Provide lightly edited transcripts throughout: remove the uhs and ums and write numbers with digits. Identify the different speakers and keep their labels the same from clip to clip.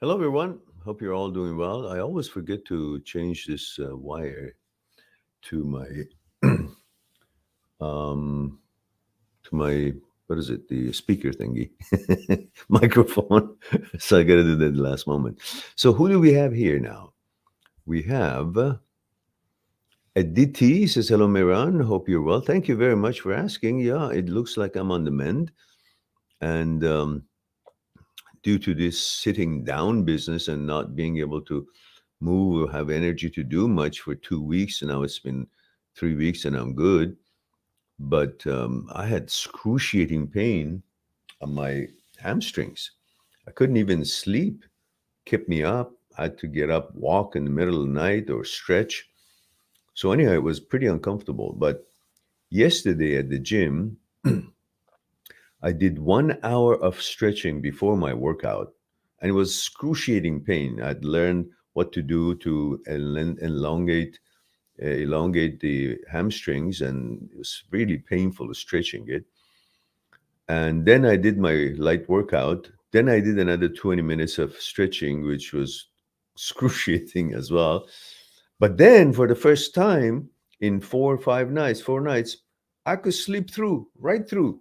Speaker 1: Hello, everyone. Hope you're all doing well. I always forget to change this wire to my um, to my what is it? The speaker thingy, microphone. So I got to do that at the last moment. So who do we have here now? We have Aditi says hello, Miran. Hope you're well. Thank you very much for asking. Yeah, it looks like I'm on the mend, and due to this sitting down business and not being able to move or have energy to do much for 2 weeks. And now it's been 3 weeks and I'm good. But I had excruciating pain on my hamstrings. I couldn't even sleep, kept me up. I had to get up, walk in the middle of the night or stretch. So, anyhow, it was pretty uncomfortable. But yesterday at the gym, I did 1 hour of stretching before my workout, and it was excruciating pain. I'd learned what to do to elongate the hamstrings, and it was really painful stretching it. And then I did my light workout. Then I did another 20 minutes of stretching, which was excruciating as well. But then for the first time in 4 nights, I could sleep right through,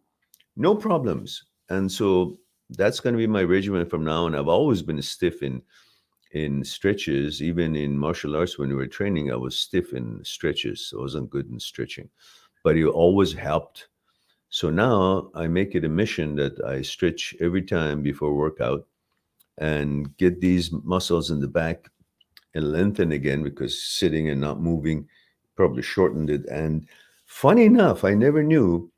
Speaker 1: no problems. And so that's going to be my regimen from now on. I've always been stiff in stretches. Even in martial arts, when we were training, I was stiff in stretches. So I wasn't good in stretching, but it always helped. So now I make it a mission that I stretch every time before workout and get these muscles in the back and lengthen again, because sitting and not moving probably shortened it. And funny enough, I never knew,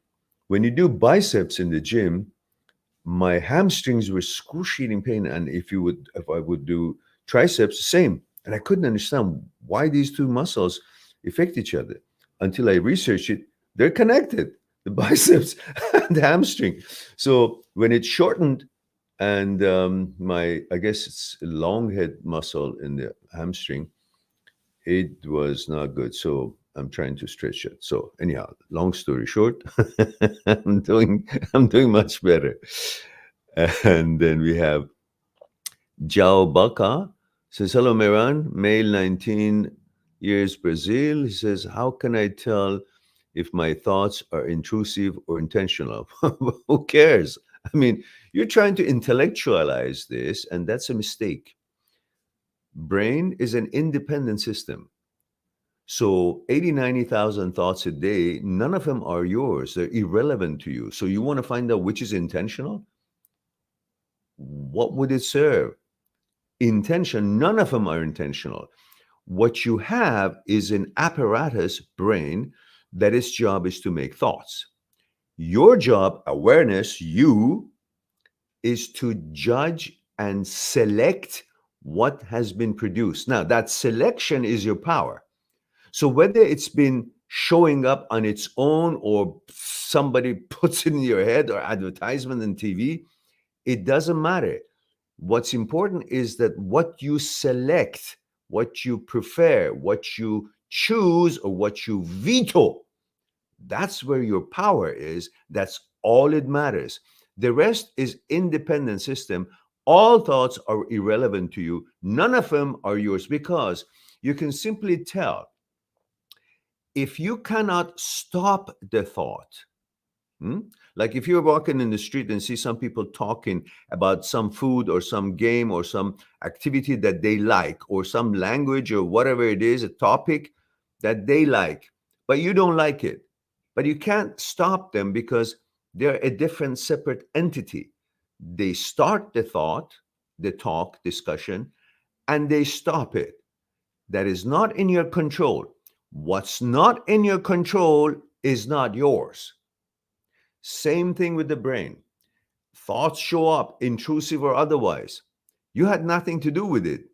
Speaker 1: when you do biceps in the gym, my hamstrings were excruciating pain. And if I would do triceps, same. And I couldn't understand why these two muscles affect each other until I researched it. They're connected, the biceps and the hamstring. So when it shortened, and I guess it's a long head muscle in the hamstring, it was not good. So I'm trying to stretch it. So anyhow, long story short, I'm doing much better. And then we have Jao Baka says, hello, Miran, male, 19 years, Brazil. He says, how can I tell if my thoughts are intrusive or intentional? Who cares? I mean, you're trying to intellectualize this, and that's a mistake. Brain is an independent system. So 80, 90,000 thoughts a day, none of them are yours. They're irrelevant to you. So you want to find out which is intentional? What would it serve? Intention, none of them are intentional. What you have is an apparatus brain that its job is to make thoughts. Your job, awareness, you, is to judge and select what has been produced. Now, that selection is your power. So whether it's been showing up on its own or somebody puts it in your head or advertisement on TV, it doesn't matter. What's important is that what you select, what you prefer, what you choose, or what you veto, that's where your power is. That's all it matters. The rest is independent system. All thoughts are irrelevant to you. None of them are yours, because you can simply tell if you cannot stop the thought. Like if you're walking in the street and see some people talking about some food or some game or some activity that they like, or some language or whatever it is, a topic that they like, but you don't like it. But you can't stop them because they're a different, separate entity. They start the thought, the talk, discussion, and they stop it. That is not in your control. What's not in your control is not yours. Same thing with the brain. Thoughts show up, intrusive or otherwise. You had nothing to do with it.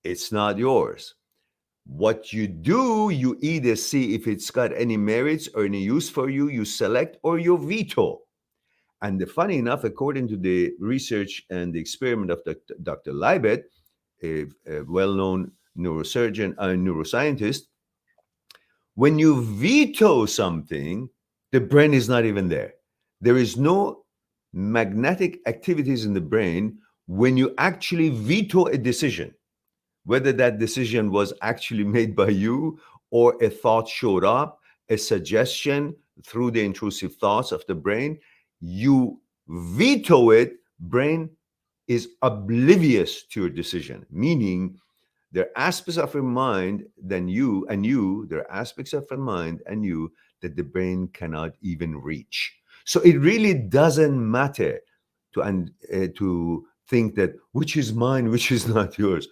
Speaker 1: It's not yours. What you do, you either see if it's got any merits or any use for you, you select, or you veto. And funny enough, according to the research and the experiment of Dr. Libet, a well-known neurosurgeon and neuroscientist, when you veto something, the brain is not even there. There is no magnetic activities in the brain when you actually veto a decision, whether that decision was actually made by you or a thought showed up, a suggestion through the intrusive thoughts of the brain, you veto it, brain is oblivious to your decision, meaning there are aspects of your mind there are aspects of your mind and you that the brain cannot even reach. So it really doesn't matter to think that which is mine, which is not yours.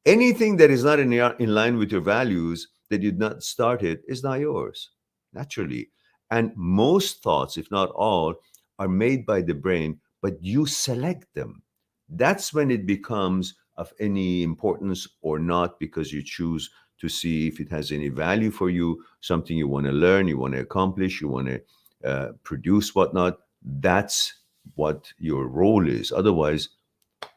Speaker 1: Anything that is not in line with your values that you did not start it is not yours, naturally. And most thoughts, if not all, are made by the brain, but you select them. That's when it becomes of any importance or not, because you choose to see if it has any value for you, something you want to learn, you want to accomplish, you want to produce, whatnot. That's what your role is. Otherwise,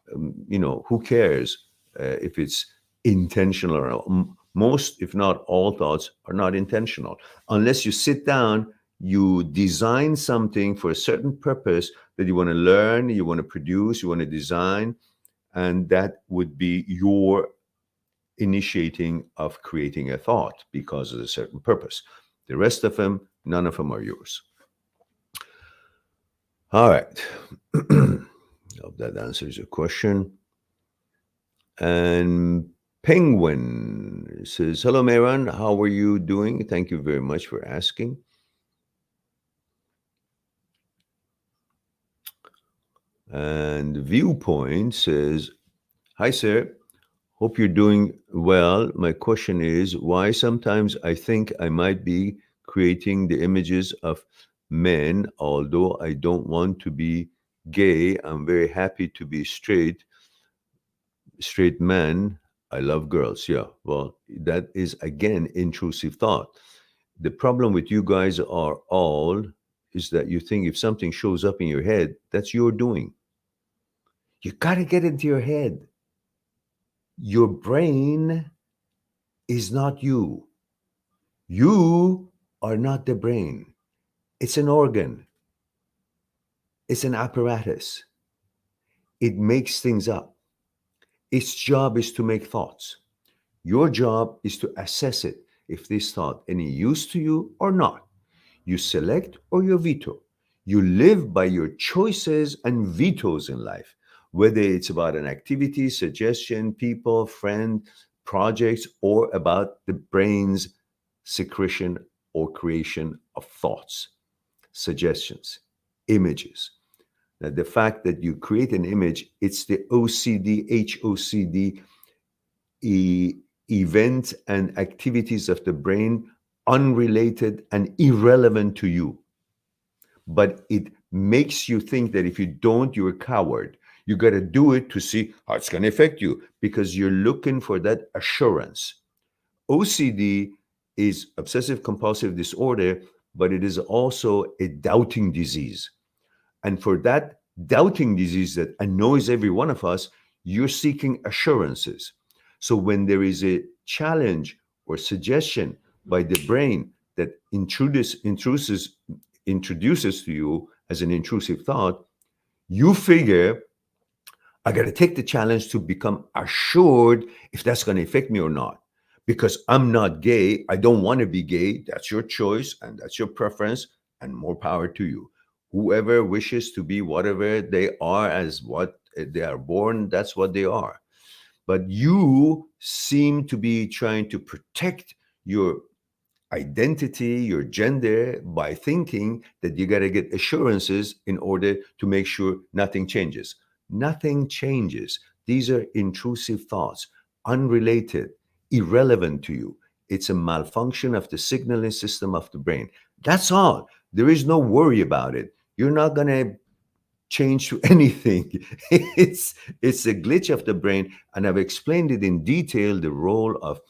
Speaker 1: who cares if it's intentional or not? Most, if not all, thoughts are not intentional. Unless you sit down, you design something for a certain purpose that you want to learn, you want to produce, you want to design, and that would be your initiating of creating a thought because of a certain purpose. The rest of them, none of them are yours. All right. Hope that answers your question. And Penguin says, hello, Mehran. How are you doing? Thank you very much for asking. And Viewpoint says, hi, sir. Hope you're doing well. My question is, why sometimes I think I might be creating the images of men, although I don't want to be gay. I'm very happy to be straight man. I love girls. Yeah, well, that is, again, intrusive thought. The problem with you guys are all is that you think if something shows up in your head, that's your doing. You got to get into your head. Your brain is not you. You are not the brain. It's an organ. It's an apparatus. It makes things up. Its job is to make thoughts. Your job is to assess it, if this thought any use to you or not. You select or you veto. You live by your choices and vetoes in life, whether it's about an activity, suggestion, people, friend, projects, or about the brain's secretion or creation of thoughts, suggestions, images. Now, the fact that you create an image, it's the OCD, HOCD events and activities of the brain unrelated and irrelevant to you. But it makes you think that if you don't, you're a coward. You got to do it to see how it's going to affect you because you're looking for that assurance. OCD is obsessive compulsive disorder, but it is also a doubting disease. And for that doubting disease that annoys every one of us, you're seeking assurances. So when there is a challenge or suggestion by the brain that introduces to you as an intrusive thought, you figure, I got to take the challenge to become assured if that's going to affect me or not. Because I'm not gay, I don't want to be gay. That's your choice and that's your preference, and more power to you. Whoever wishes to be whatever they are as what they are born, that's what they are. But you seem to be trying to protect your identity, your gender, by thinking that you got to get assurances in order to make sure nothing changes. Nothing changes. These are intrusive thoughts, unrelated, irrelevant to you. It's a malfunction of the signaling system of the brain. That's all. There is no worry about it. You're not going to change to anything. It's a glitch of the brain, and I've explained it in detail, the role of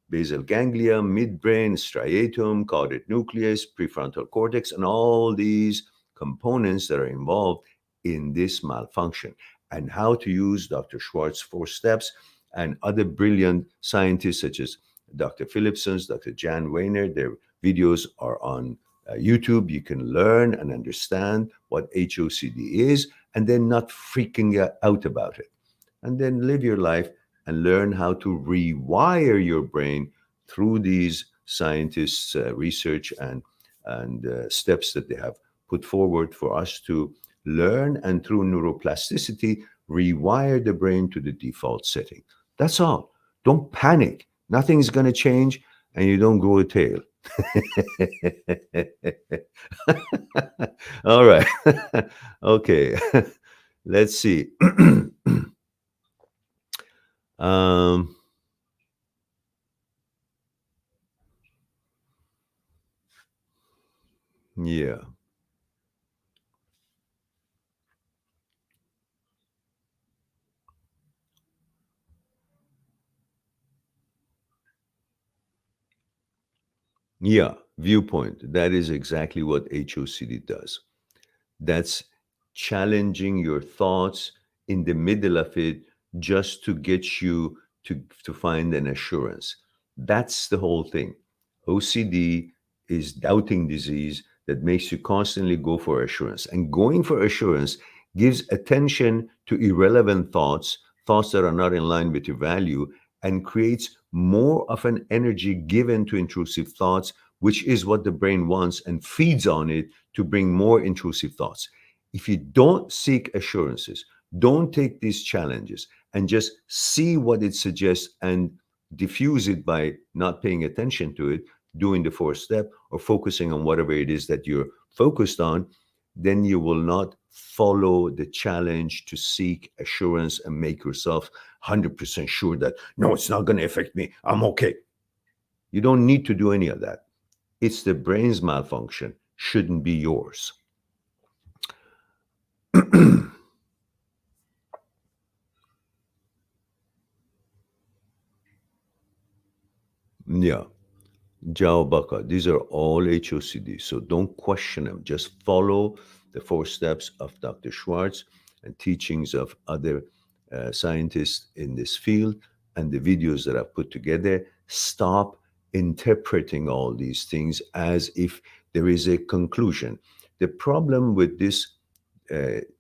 Speaker 1: basal ganglia, midbrain, striatum, caudate nucleus, prefrontal cortex, and all these components that are involved in this malfunction, and how to use Dr. Schwartz's 4 steps and other brilliant scientists such as Dr. Philipson's, Dr. Jan Weiner. Their videos are on YouTube. You can learn and understand what HOCD is and then not freaking out about it. And then live your life and learn how to rewire your brain through these scientists' research and steps that they have put forward for us to learn, and through neuroplasticity, rewire the brain to the default setting. That's all. Don't panic. Nothing's going to change, and you don't grow a tail. All right. Okay. Let's see. Yeah. Yeah, viewpoint. That is exactly what HOCD does. That's challenging your thoughts in the middle of it just to get you to find an assurance. That's the whole thing. OCD is doubting disease that makes you constantly go for assurance. And going for assurance gives attention to irrelevant thoughts, thoughts that are not in line with your value, and creates more of an energy given to intrusive thoughts, which is what the brain wants, and feeds on it to bring more intrusive thoughts. If you don't seek assurances, don't take these challenges, and just see what it suggests and diffuse it by not paying attention to it, doing the fourth step, or focusing on whatever it is that you're focused on, then you will not follow the challenge to seek assurance and make yourself 100% sure that, no, it's not going to affect me. I'm okay. You don't need to do any of that. It's the brain's malfunction, shouldn't be yours. Yeah. Jao Baka, these are all HOCD, so don't question them. Just follow the 4 steps of Dr. Schwartz and teachings of other scientists in this field and the videos that I've put together. Stop interpreting all these things as if there is a conclusion. The problem with this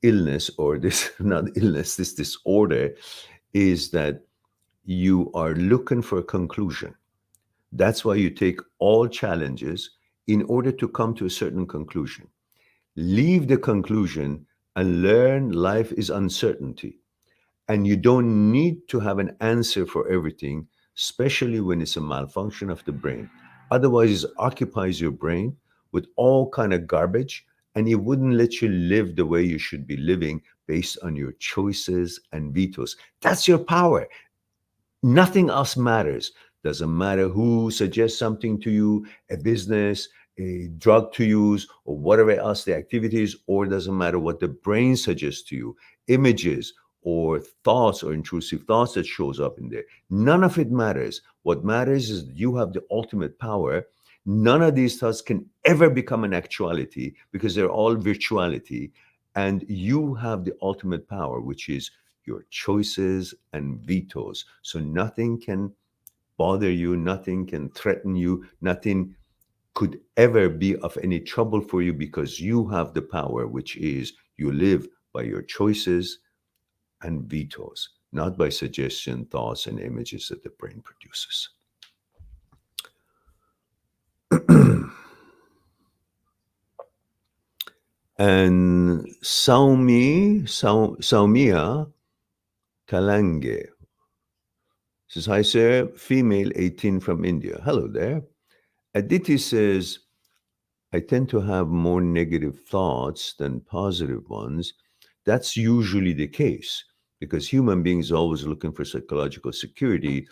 Speaker 1: illness, or this, not illness, this disorder, is that you are looking for a conclusion. That's why you take all challenges in order to come to a certain conclusion. Leave the conclusion and learn life is uncertainty. And you don't need to have an answer for everything, especially when it's a malfunction of the brain. Otherwise, it occupies your brain with all kind of garbage, and it wouldn't let you live the way you should be living based on your choices and vetoes. That's your power. Nothing else matters. Doesn't matter who suggests something to you, a business, a drug to use, or whatever else the activities, or doesn't matter what the brain suggests to you, images or thoughts or intrusive thoughts that shows up in there. None of it matters. What matters is that you have the ultimate power. None of these thoughts can ever become an actuality because they're all virtuality. And you have the ultimate power, which is your choices and vetoes. So nothing can bother you, nothing can threaten you, nothing could ever be of any trouble for you, because you have the power, which is you live by your choices and vetoes, not by suggestion, thoughts, and images that the brain produces. And Saumia Kalange says, hi, sir, female 18 from India. Hello there. Aditi says, I tend to have more negative thoughts than positive ones. That's usually the case because human beings are always looking for psychological security,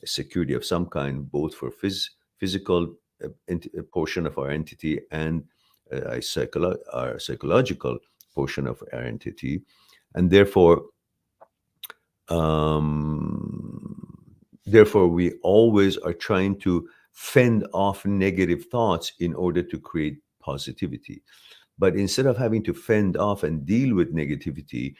Speaker 1: a security of some kind, both for physical portion of our entity and our psychological portion of our entity. And therefore, we always are trying to fend off negative thoughts in order to create positivity. But instead of having to fend off and deal with negativity,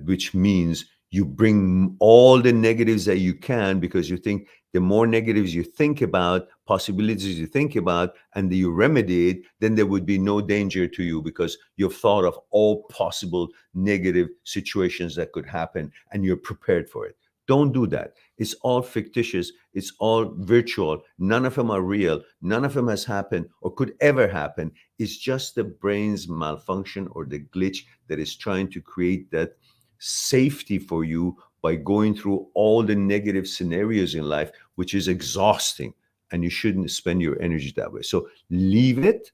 Speaker 1: which means You bring all the negatives that you can because you think the more negatives you think about, possibilities you think about, and you remedy it, then there would be no danger to you because you've thought of all possible negative situations that could happen and you're prepared for it. Don't do that. It's all fictitious. It's all virtual. None of them are real. None of them has happened or could ever happen. It's just the brain's malfunction or the glitch that is trying to create that safety for you by going through all the negative scenarios in life, which is exhausting. And you shouldn't spend your energy that way. So leave it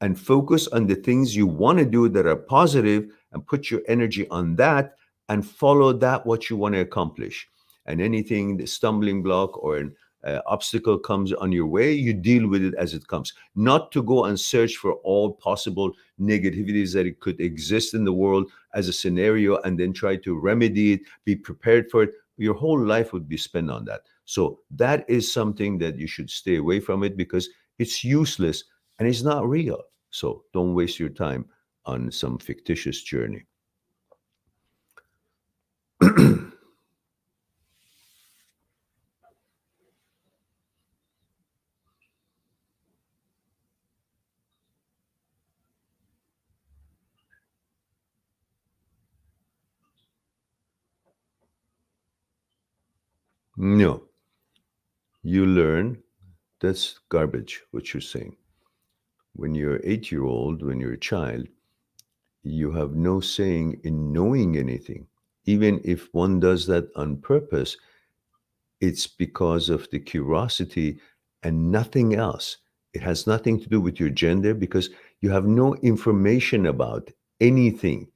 Speaker 1: and focus on the things you want to do that are positive and put your energy on that and follow that what you want to accomplish. And anything, the stumbling block or an obstacle comes on your way, you deal with it as it comes. Not to go and search for all possible negativities that it could exist in the world as a scenario and then try to remedy it, be prepared for it. Your whole life would be spent on that. So that is something that you should stay away from it because it's useless and it's not real. So don't waste your time on some fictitious journey. No, you learn. That's garbage, what you're saying. When you're 8-year-old, when you're a child, you have no saying in knowing anything. Even if one does that on purpose, it's because of the curiosity and nothing else. It has nothing to do with your gender because you have no information about anything.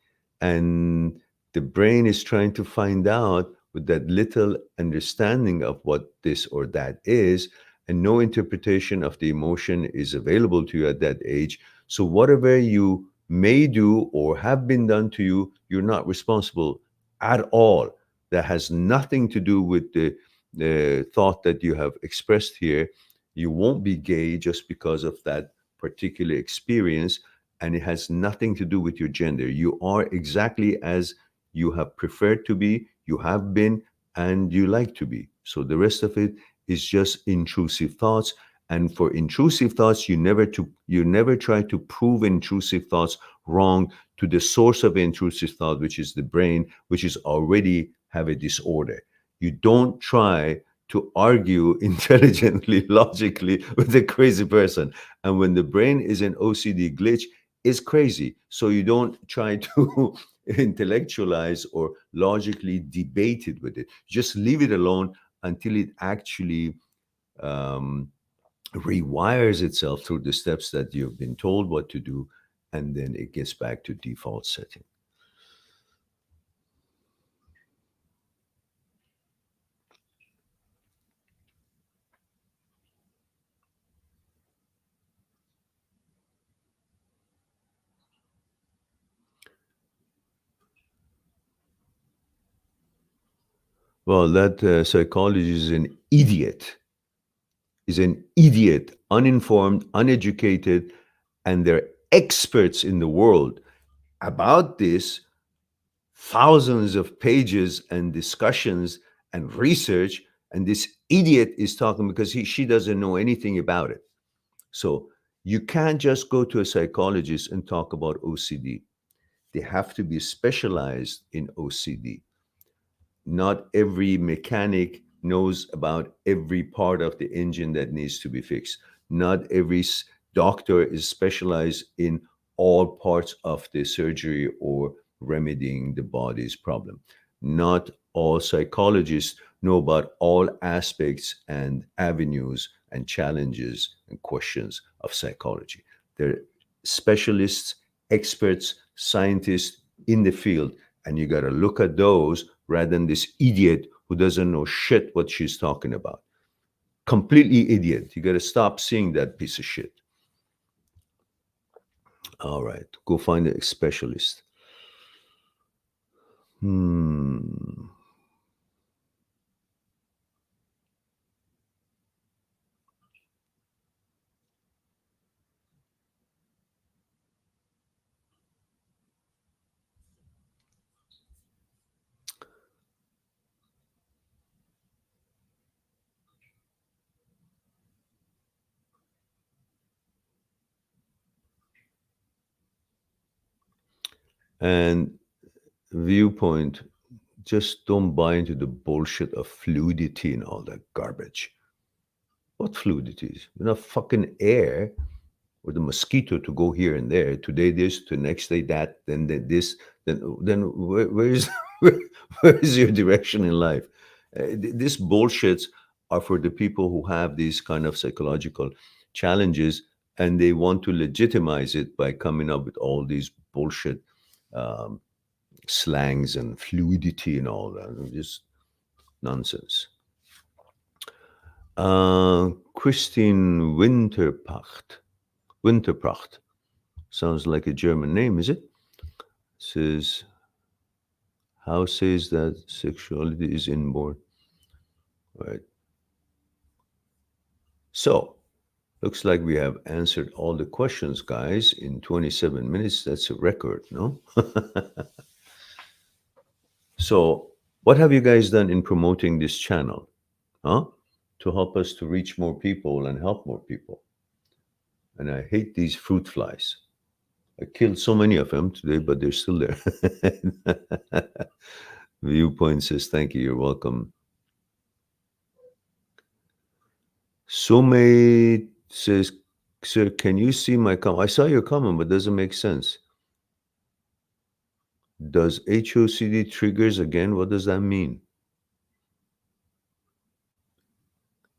Speaker 1: And the brain is trying to find out with that little understanding of what this or that is, and no interpretation of the emotion is available to you at that age. So, whatever you may do or have been done to you, you're not responsible at all. That has nothing to do with the thought that you have expressed here. You won't be gay just because of that particular experience, and it has nothing to do with your gender. You are exactly as you have preferred to be, you have been, and you like to be. So the rest of it is just intrusive thoughts. And for intrusive thoughts, you never try to prove intrusive thoughts wrong to the source of intrusive thought, which is the brain, which is already have a disorder. You don't try to argue intelligently, logically with a crazy person. And when the brain is an OCD glitch, it's crazy. So you don't try to intellectualize or logically debate it with it. Just leave it alone until it actually um, rewires itself through the steps that you've been told what to do, and then it gets back to default setting. Well, that psychologist is an idiot, uninformed, uneducated, and they're experts in the world about this, thousands of pages and discussions and research, and this idiot is talking because she doesn't know anything about it. So you can't just go to a psychologist and talk about OCD. They have to be specialized in OCD. Not every mechanic knows about every part of the engine that needs to be fixed. Not every doctor is specialized in all parts of the surgery or remedying the body's problem. Not all psychologists know about all aspects and avenues and challenges and questions of psychology. They're specialists, experts, scientists in the field, and you got to look at those rather than this idiot who doesn't know shit what she's talking about. Completely idiot. You got to stop seeing that piece of shit. All right, go find a specialist. Hmm. And viewpoint, just don't buy into the bullshit of fluidity and all that garbage. What fluidity is? You're not fucking air or the mosquito to go here and there. Today this, to next day that, then this, then where is where is your direction in life? These bullshits are for the people who have these kind of psychological challenges, and they want to legitimize it by coming up with all these bullshit um, slangs and fluidity and all that. Just nonsense. Christine Winterpracht. Sounds like a German name, is it? Says, how says that sexuality is inborn? Right. So, looks like we have answered all the questions, guys, in 27 minutes. That's a record, no? So, what have you guys done in promoting this channel? Huh? To help us to reach more people and help more people. And I hate these fruit flies. I killed so many of them today, but they're still there. Viewpoint says, thank you, you're welcome. Soumei says, sir, can you see my comment? I saw your comment, but doesn't make sense. Does HOCD triggers again? What does that mean?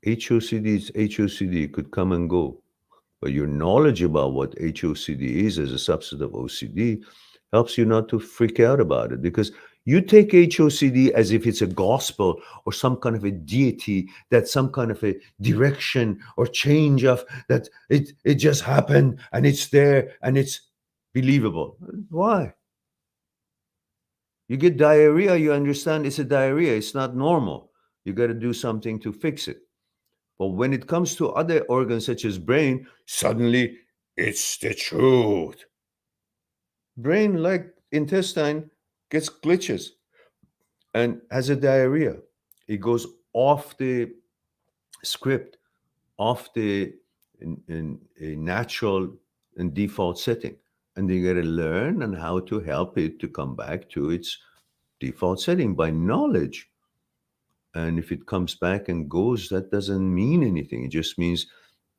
Speaker 1: HOCD is HOCD. It could come and go. But your knowledge about what HOCD is as a subset of OCD helps you not to freak out about it, because you take HOCD as if it's a gospel or some kind of a deity, that some kind of a direction or change of that it just happened and it's there and it's believable. Why? You get diarrhea, you understand it's a diarrhea. It's not normal. You got to do something to fix it. But when it comes to other organs such as brain, suddenly it's the truth. Brain, like intestine, gets glitches and has a diarrhea. It goes off the script, off the in a natural and default setting. And you got to learn and how to help it to come back to its default setting by knowledge. And if it comes back and goes, that doesn't mean anything. It just means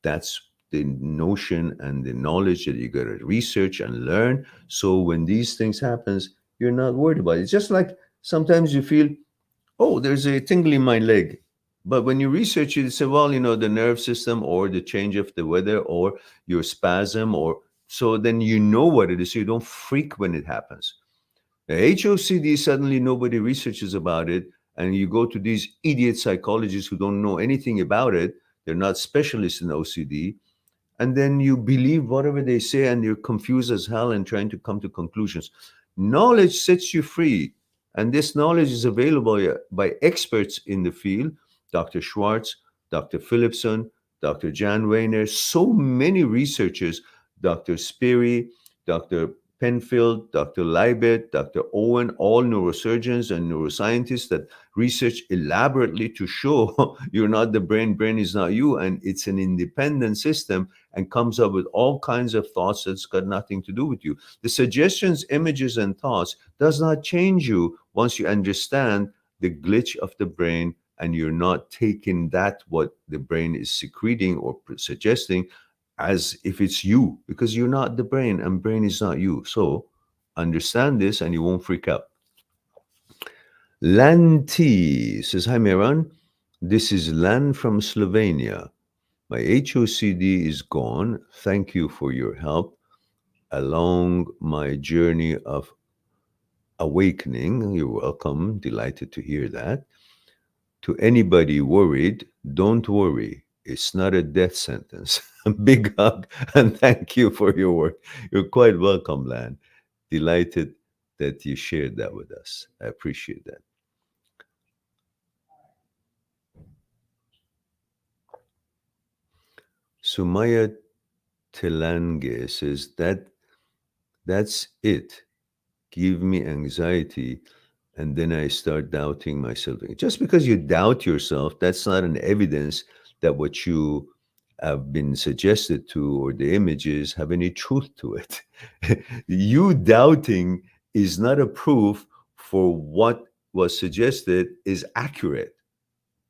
Speaker 1: that's the notion and the knowledge that you got to research and learn. So when these things happens, you're not worried about it. It's just like sometimes you feel, oh, there's a tingle in my leg. But when you research it, you say, well, the nerve system or the change of the weather or your spasm, or so then you know what it is. So you don't freak when it happens. The HOCD, suddenly nobody researches about it. And you go to these idiot psychologists who don't know anything about it. They're not specialists in OCD. And then you believe whatever they say and you're confused as hell and trying to come to conclusions. Knowledge sets you free. And this knowledge is available by experts in the field, Dr. Schwartz, Dr. Philipson, Dr. Jan Weiner, so many researchers, Dr. Sperry, Dr. Penfield, Dr. Leibert, Dr. Owen, all neurosurgeons and neuroscientists that research elaborately to show you're not the brain is not you, and it's an independent system and comes up with all kinds of thoughts that's got nothing to do with you. The suggestions, images, and thoughts does not change you once you understand the glitch of the brain and you're not taking that what the brain is secreting or suggesting as if it's you, because you're not the brain and brain is not you. So understand this and you won't freak out. Lan T says, hi Miran, this is Lan from Slovenia. My HOCD is gone. Thank you for your help along my journey of awakening. You're welcome. Delighted to hear that. To anybody worried, don't worry. It's not a death sentence. Big hug and thank you for your work. You're quite welcome, Lan. Delighted that you shared that with us. I appreciate that. Sumaya Telange says that's it. Give me anxiety, and then I start doubting myself. Just because you doubt yourself, that's not an evidence that what you have been suggested to or the images have any truth to it. You doubting is not a proof for what was suggested is accurate.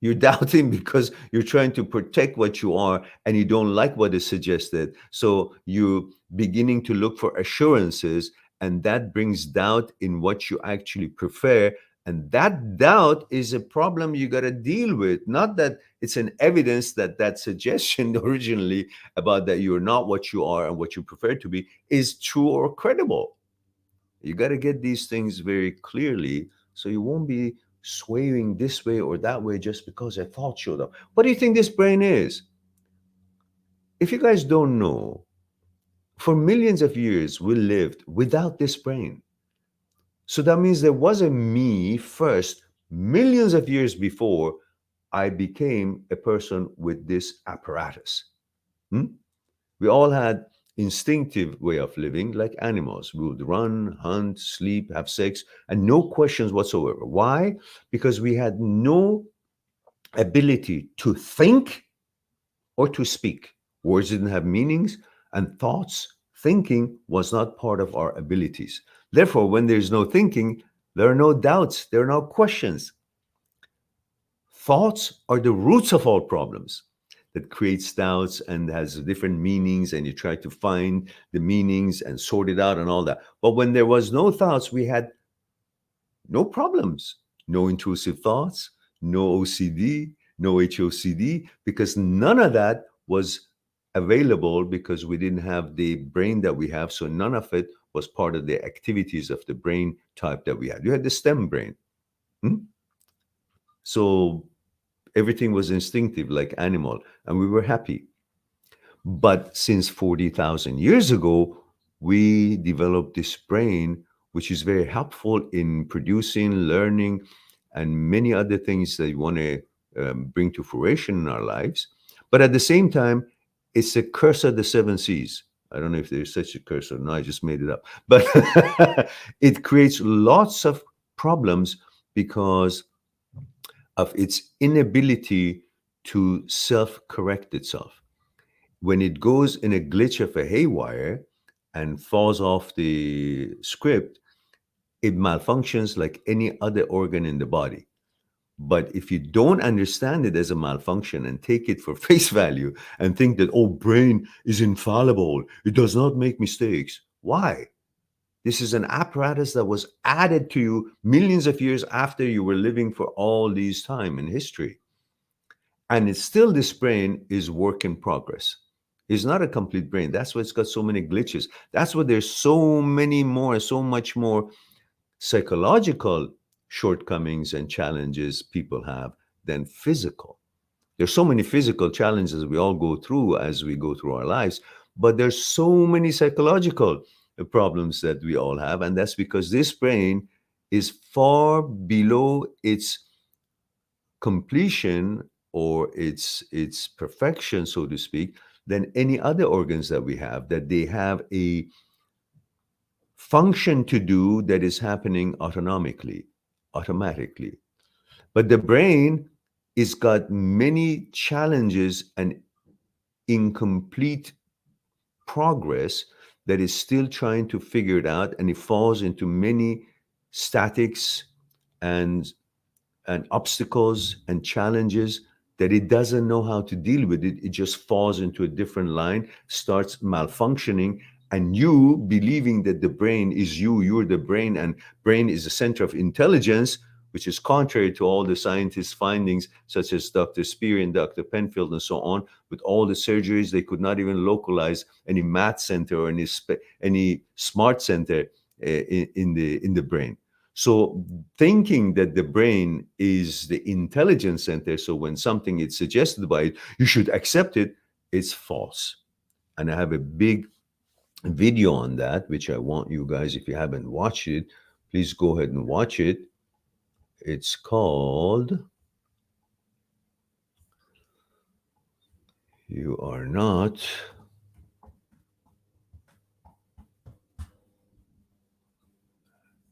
Speaker 1: You're doubting because you're trying to protect what you are and you don't like what is suggested. So you're beginning to look for assurances, and that brings doubt in what you actually prefer. And that doubt is a problem you got to deal with. Not that it's an evidence that that suggestion originally about that you're not what you are and what you prefer to be is true or credible. You got to get these things very clearly so you won't be swaying this way or that way just because a thought showed up. What do you think this brain is? If you guys don't know, for millions of years we lived without this brain. So that means there was a me first, millions of years before I became a person with this apparatus. We all had instinctive way of living like animals. We would run, hunt, sleep, have sex, and no questions whatsoever. Why? Because we had no ability to think or to speak. Words didn't have meanings, and thoughts, thinking was not part of our abilities. Therefore, when there's no thinking, there are no doubts, there are no questions. Thoughts are the roots of all problems. That creates doubts and has different meanings, and you try to find the meanings and sort it out and all that. But when there was no thoughts, we had no problems. No intrusive thoughts, no OCD, no HOCD, because none of that was available because we didn't have the brain that we have. So none of it was part of the activities of the brain type that we had. You had the stem brain. So everything was instinctive, like animal, and we were happy. But since 40,000 years ago, we developed this brain, which is very helpful in producing, learning, and many other things that you want to bring to fruition in our lives. But at the same time, it's a curse of the seven seas. I don't know if there's such a curse or not. I just made it up. But it creates lots of problems because of its inability to self-correct itself. When it goes in a glitch of a haywire and falls off the script, it malfunctions like any other organ in the body. But if you don't understand it as a malfunction and take it for face value and think that, oh, brain is infallible, it does not make mistakes. Why? This is an apparatus that was added to you millions of years after you were living for all these time in history. And it's still, this brain is work in progress. It's not a complete brain. That's why it's got so many glitches. That's why there's so much more psychological shortcomings and challenges people have than physical. There's so many physical challenges we all go through as we go through our lives, but there's so many psychological problems that we all have. And that's because this brain is far below its completion or its perfection, so to speak, than any other organs that we have, that they have a function to do that is happening automatically. But the brain is got many challenges and incomplete progress that is still trying to figure it out, and it falls into many statics and obstacles and challenges that it doesn't know how to deal with it. It just falls into a different line, starts malfunctioning, and you believing that the brain is you're the brain, and brain is the center of intelligence, which is contrary to all the scientists' findings, such as Dr. Spear and Dr. Penfield and so on. With all the surgeries, they could not even localize any math center or any smart center in the brain. So thinking that the brain is the intelligence center, so when something is suggested by it, you should accept it, it's false. And I have a big video on that, which I want you guys, if you haven't watched it, please go ahead and watch it. It's called You Are Not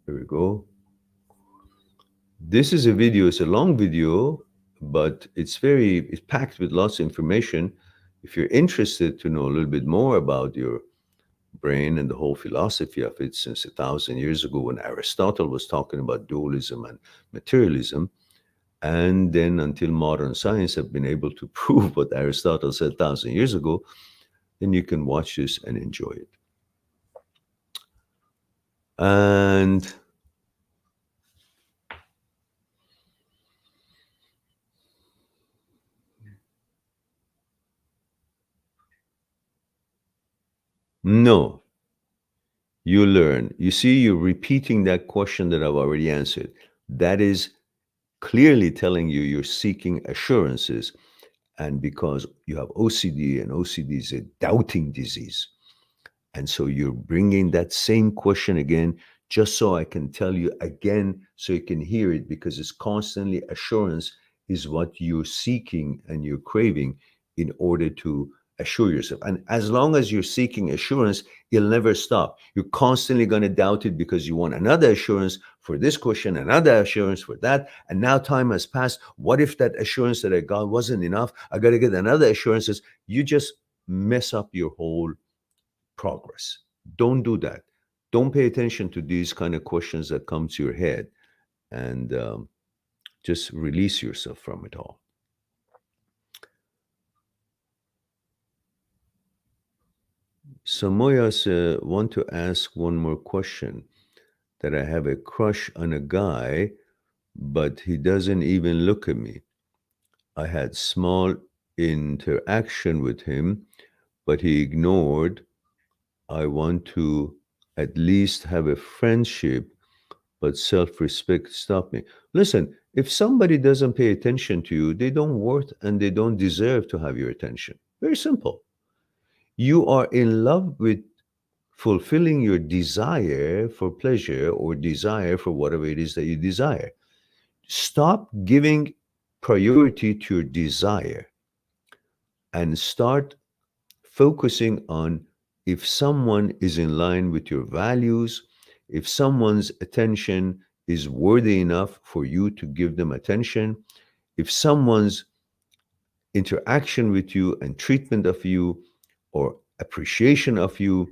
Speaker 1: Here we go. This is a video, it's a long video, but it's packed with lots of information. If you're interested to know a little bit more about your brain and the whole philosophy of it since 1,000 years ago when Aristotle was talking about dualism and materialism. And then until modern science have been able to prove what Aristotle said 1,000 years ago, then you can watch this and enjoy it. And no, you learn. You see, you're repeating that question that I've already answered. That is clearly telling you you're seeking assurances. And because you have OCD, and OCD is a doubting disease. And so you're bringing that same question again, just so I can tell you again, so you can hear it, because it's constantly assurance is what you're seeking and you're craving in order to assure yourself. And as long as you're seeking assurance, you'll never stop. You're constantly going to doubt it because you want another assurance for this question, another assurance for that. And now time has passed. What if that assurance that I got wasn't enough? I got to get another assurances. You just mess up your whole progress. Don't do that. Don't pay attention to these kind of questions that come to your head, and just release yourself from it all. Samoyas want to ask one more question, that I have a crush on a guy, but he doesn't even look at me. I had small interaction with him, but he ignored. I want to at least have a friendship, but self-respect stopped me. Listen, if somebody doesn't pay attention to you, they don't worth and they don't deserve to have your attention. Very simple. You are in love with fulfilling your desire for pleasure or desire for whatever it is that you desire. Stop giving priority to your desire and start focusing on if someone is in line with your values, if someone's attention is worthy enough for you to give them attention, if someone's interaction with you and treatment of you or appreciation of you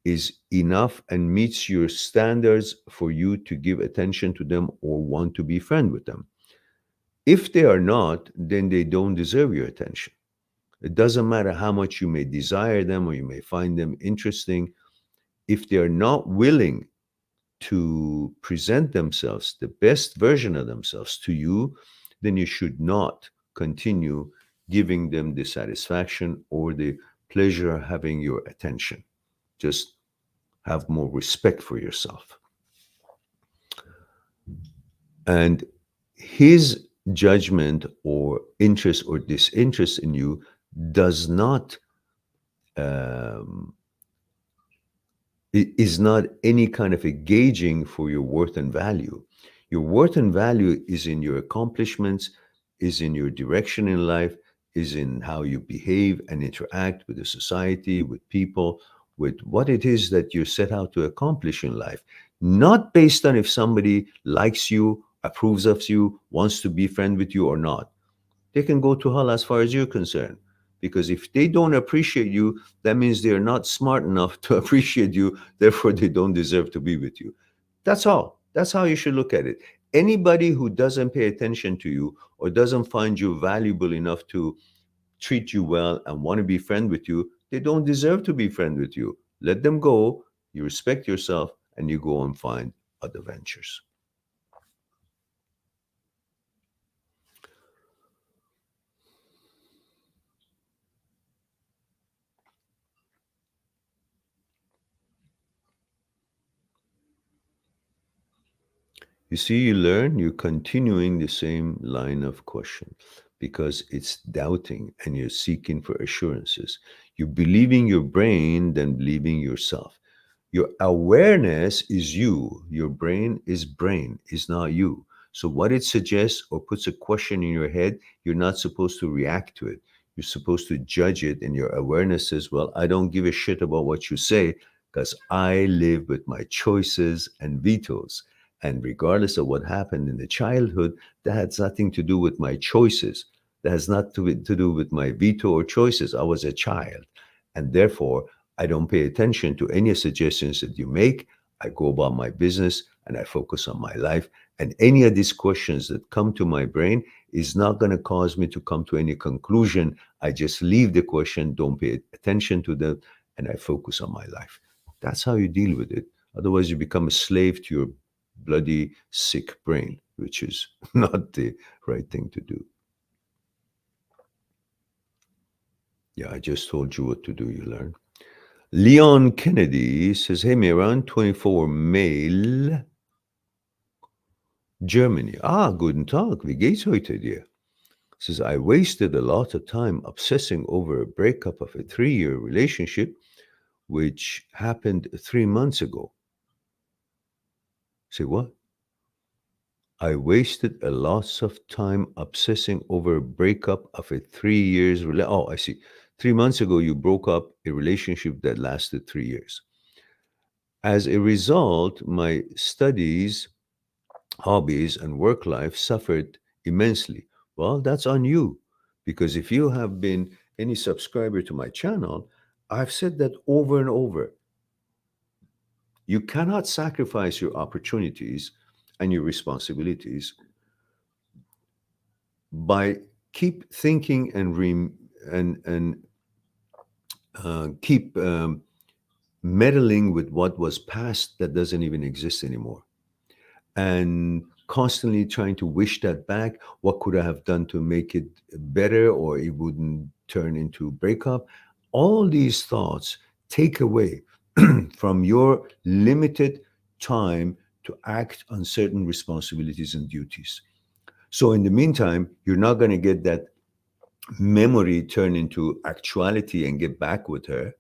Speaker 1: is enough and meets your standards for you to give attention to them or want to be friend with them. If they are not, then they don't deserve your attention. It doesn't matter how much you may desire them or you may find them interesting. If they are not willing to present themselves, the best version of themselves to you, then you should not continue giving them the satisfaction or the pleasure of having your attention. Just have more respect for yourself. And his judgment or interest or disinterest in you does not is not any kind of a gauging for your worth and value. Your worth and value is in your accomplishments, is in your direction in life, is in how you behave and interact with the society, with people, with what it is that you're set out to accomplish in life. Not based on if somebody likes you, approves of you, wants to be friend with you or not. They can go to hell as far as you're concerned. Because if they don't appreciate you, that means they're not smart enough to appreciate you. Therefore, they don't deserve to be with you. That's all. That's how you should look at it. Anybody who doesn't pay attention to you or doesn't find you valuable enough to treat you well and want to be friend with you, they don't deserve to be friend with you. Let them go. You respect yourself and you go and find other ventures. You see, you learn, you're continuing the same line of question because it's doubting and you're seeking for assurances. You're believing your brain than believing yourself. Your awareness is you. Your brain, is not you. So what it suggests or puts a question in your head, you're not supposed to react to it. You're supposed to judge it, and your awareness says, well, I don't give a shit about what you say because I live with my choices and vetoes. And regardless of what happened in the childhood, that has nothing to do with my choices. That has nothing to do with my veto or choices. I was a child. And therefore, I don't pay attention to any suggestions that you make. I go about my business and I focus on my life. And any of these questions that come to my brain is not going to cause me to come to any conclusion. I just leave the question, don't pay attention to them, and I focus on my life. That's how you deal with it. Otherwise, you become a slave to your bloody sick brain, which is not the right thing to do. Yeah, I just told you what to do, you learn. Leon Kennedy says, hey, Miran, 24 male, Germany. Ah, guten Tag, wie geht's heute dir? Says, I wasted a lot of time obsessing over a breakup of a 3-year relationship, which happened 3 months ago. Say what? I wasted a lot of time obsessing over a breakup of a 3 years Oh, I see. 3 months ago, you broke up a relationship that lasted 3 years. As a result, my studies, hobbies, and work life suffered immensely. Well, that's on you. Because if you have been any subscriber to my channel, I've said that over and over. You cannot sacrifice your opportunities and your responsibilities by keep thinking and keep meddling with what was past that doesn't even exist anymore, and constantly trying to wish that back. What could I have done to make it better, or it wouldn't turn into breakup? All these thoughts take away from your limited time to act on certain responsibilities and duties. So in the meantime, you're not going to get that memory turn into actuality and get back with her.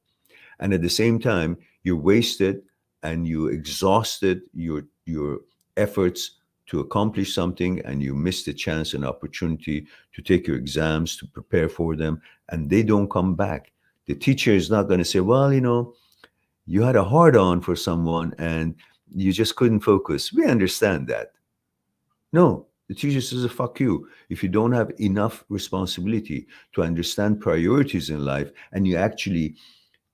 Speaker 1: And at the same time, you wasted and you exhausted your efforts to accomplish something, and you missed a chance and opportunity to take your exams, to prepare for them, and they don't come back. The teacher is not going to say, well, you had a hard on for someone and you just couldn't focus. We understand that. No, the teacher says, fuck you. If you don't have enough responsibility to understand priorities in life, and you actually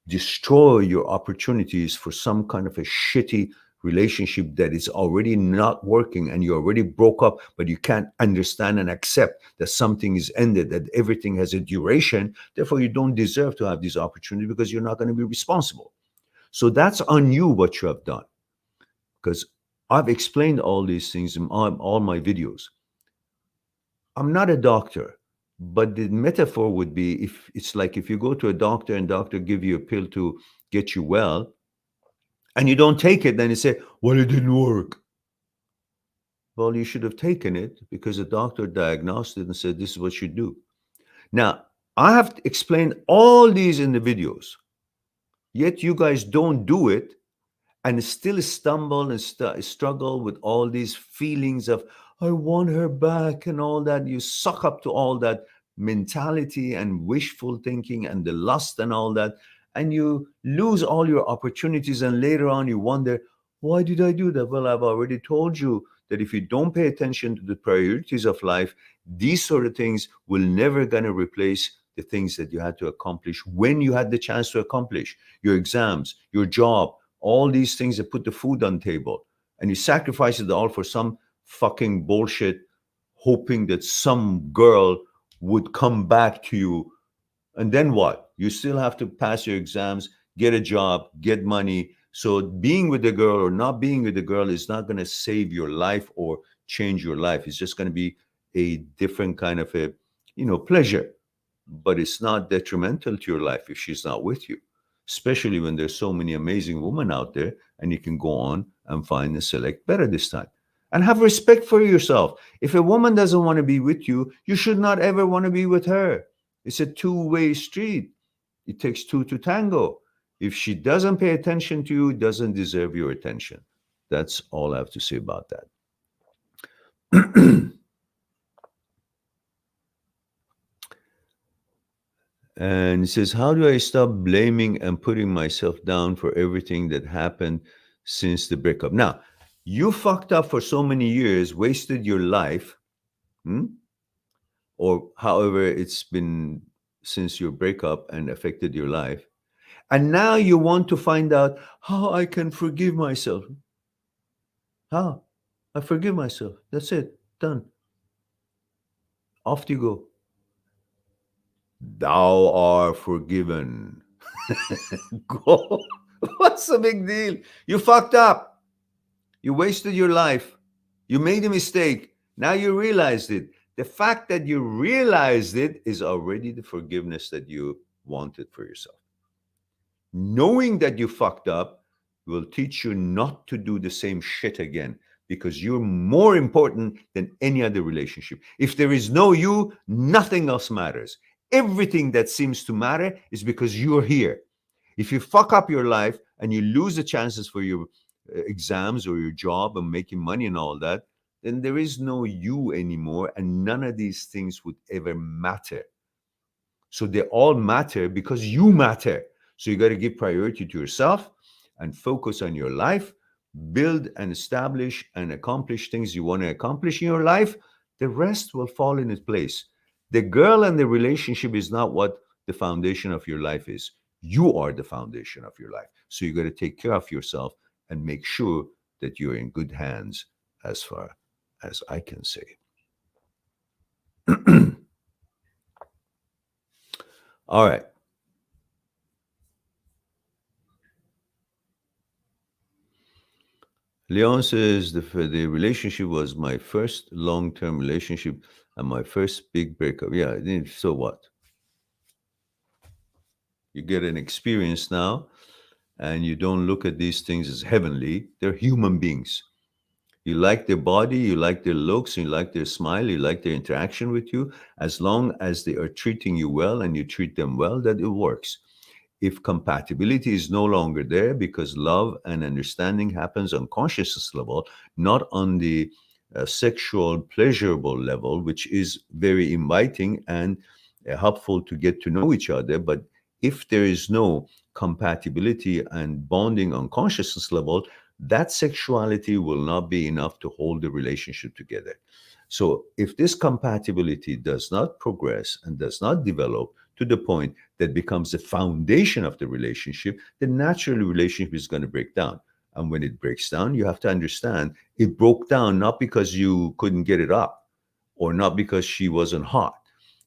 Speaker 1: destroy your opportunities for some kind of a shitty relationship that is already not working, and you already broke up, but you can't understand and accept that something is ended, that everything has a duration, therefore you don't deserve to have this opportunity because you're not going to be responsible. So that's on you, what you have done. Because I've explained all these things in all my videos. I'm not a doctor, but the metaphor would be, if it's like if you go to a doctor and doctor give you a pill to get you well, and you don't take it, then you say, well, it didn't work. Well, you should have taken it because the doctor diagnosed it and said, this is what you do. Now, I have explained all these in the videos, yet you guys don't do it, and still stumble and struggle with all these feelings of, I want her back and all that. You suck up to all that mentality and wishful thinking and the lust and all that, and you lose all your opportunities, and later on you wonder, why did I do that? Well, I've already told you that if you don't pay attention to the priorities of life, these sort of things will never gonna replace the things that you had to accomplish when you had the chance to accomplish your exams, your job, all these things that put the food on the table, and you sacrifice it all for some fucking bullshit, hoping that some girl would come back to you. And then what? You still have to pass your exams, get a job, get money. So being with the girl or not being with the girl is not going to save your life or change your life. It's just going to be a different kind of a, pleasure. But it's not detrimental to your life if she's not with you, especially when there's so many amazing women out there, and you can go on and find and select better this time. And have respect for yourself. If a woman doesn't want to be with you, you should not ever want to be with her. It's a two-way street. It takes two to tango. If she doesn't pay attention to you, doesn't deserve your attention. That's all I have to say about that. And it says, how do I stop blaming and putting myself down for everything that happened since the breakup? Now, you fucked up for so many years, wasted your life, or however it's been since your breakup and affected your life. And now you want to find out how I can forgive myself. How? I forgive myself. That's it. Done. Off you go. Thou art forgiven. Go. What's the big deal? You fucked up. You wasted your life. You made a mistake. Now you realized it. The fact that you realized it is already the forgiveness that you wanted for yourself. Knowing that you fucked up will teach you not to do the same shit again, because you're more important than any other relationship. If there is no you, nothing else matters. Everything that seems to matter is because you're here. If you fuck up your life and you lose the chances for your exams or your job and making money and all that, then there is no you anymore, and none of these things would ever matter. So they all matter because you matter. So you got to give priority to yourself and focus on your life, build and establish and accomplish things you want to accomplish in your life. The rest will fall in its place. The girl and the relationship is not what the foundation of your life is. You are the foundation of your life. So you got to take care of yourself and make sure that you're in good hands, as far as I can say. All right. Leon says the relationship was my first long-term relationship and my first big breakup. Yeah, so what? You get an experience now, and you don't look at these things as heavenly. They're human beings. You like their body, you like their looks, you like their smile, you like their interaction with you. As long as they are treating you well and you treat them well, that it works. If compatibility is no longer there because love and understanding happens on consciousness level, not on the sexual pleasurable level, which is very inviting and helpful to get to know each other. But if there is no compatibility and bonding on consciousness level, that sexuality will not be enough to hold the relationship together. So if this compatibility does not progress and does not develop to the point that becomes the foundation of the relationship, then naturally relationship is going to break down. And when it breaks down, you have to understand it broke down not because you couldn't get it up or not because she wasn't hot.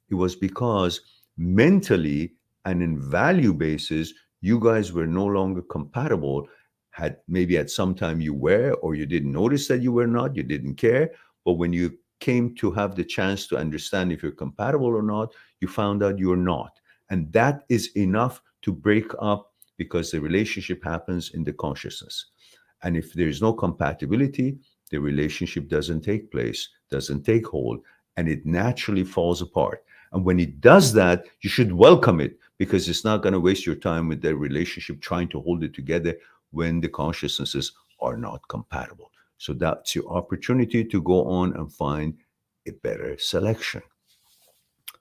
Speaker 1: It was because mentally and in value basis, you guys were no longer compatible. Had maybe at some time you were, or you didn't notice that you were not, you didn't care. But when you came to have the chance to understand if you're compatible or not, you found out you're not. And that is enough to break up, because the relationship happens in the consciousness. And if there's no compatibility, the relationship doesn't take place, doesn't take hold, and it naturally falls apart. And when it does that, you should welcome it, because it's not going to waste your time with the relationship trying to hold it together when the consciousnesses are not compatible. So that's your opportunity to go on and find a better selection.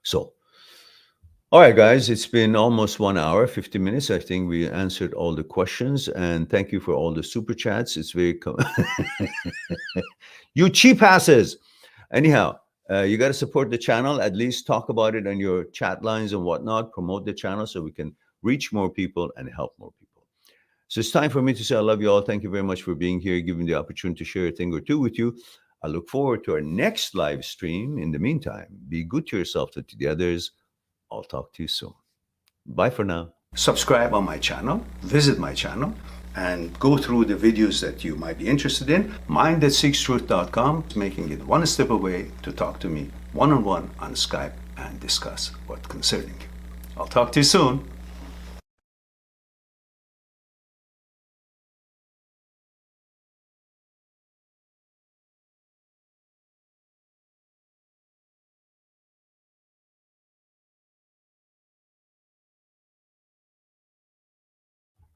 Speaker 1: So, all right, guys, it's been almost 1 hour, 50 minutes. I think we answered all the questions, and thank you for all the super chats. It's very you cheap asses. Anyhow, you got to support the channel, at least talk about it on your chat lines and whatnot, promote the channel so we can reach more people and help more people. So it's time for me to say I love you all. Thank you very much for being here, giving the opportunity to share a thing or two with you. I look forward to our next live stream. In the meantime, be good to yourself and to the others. I'll talk to you soon. Bye for now. Subscribe on my channel, visit my channel, and go through the videos that you might be interested in. Mind-that-seeks-truth.com is making it one step away to talk to me one-on-one on Skype and discuss what's concerning you. I'll talk to you soon.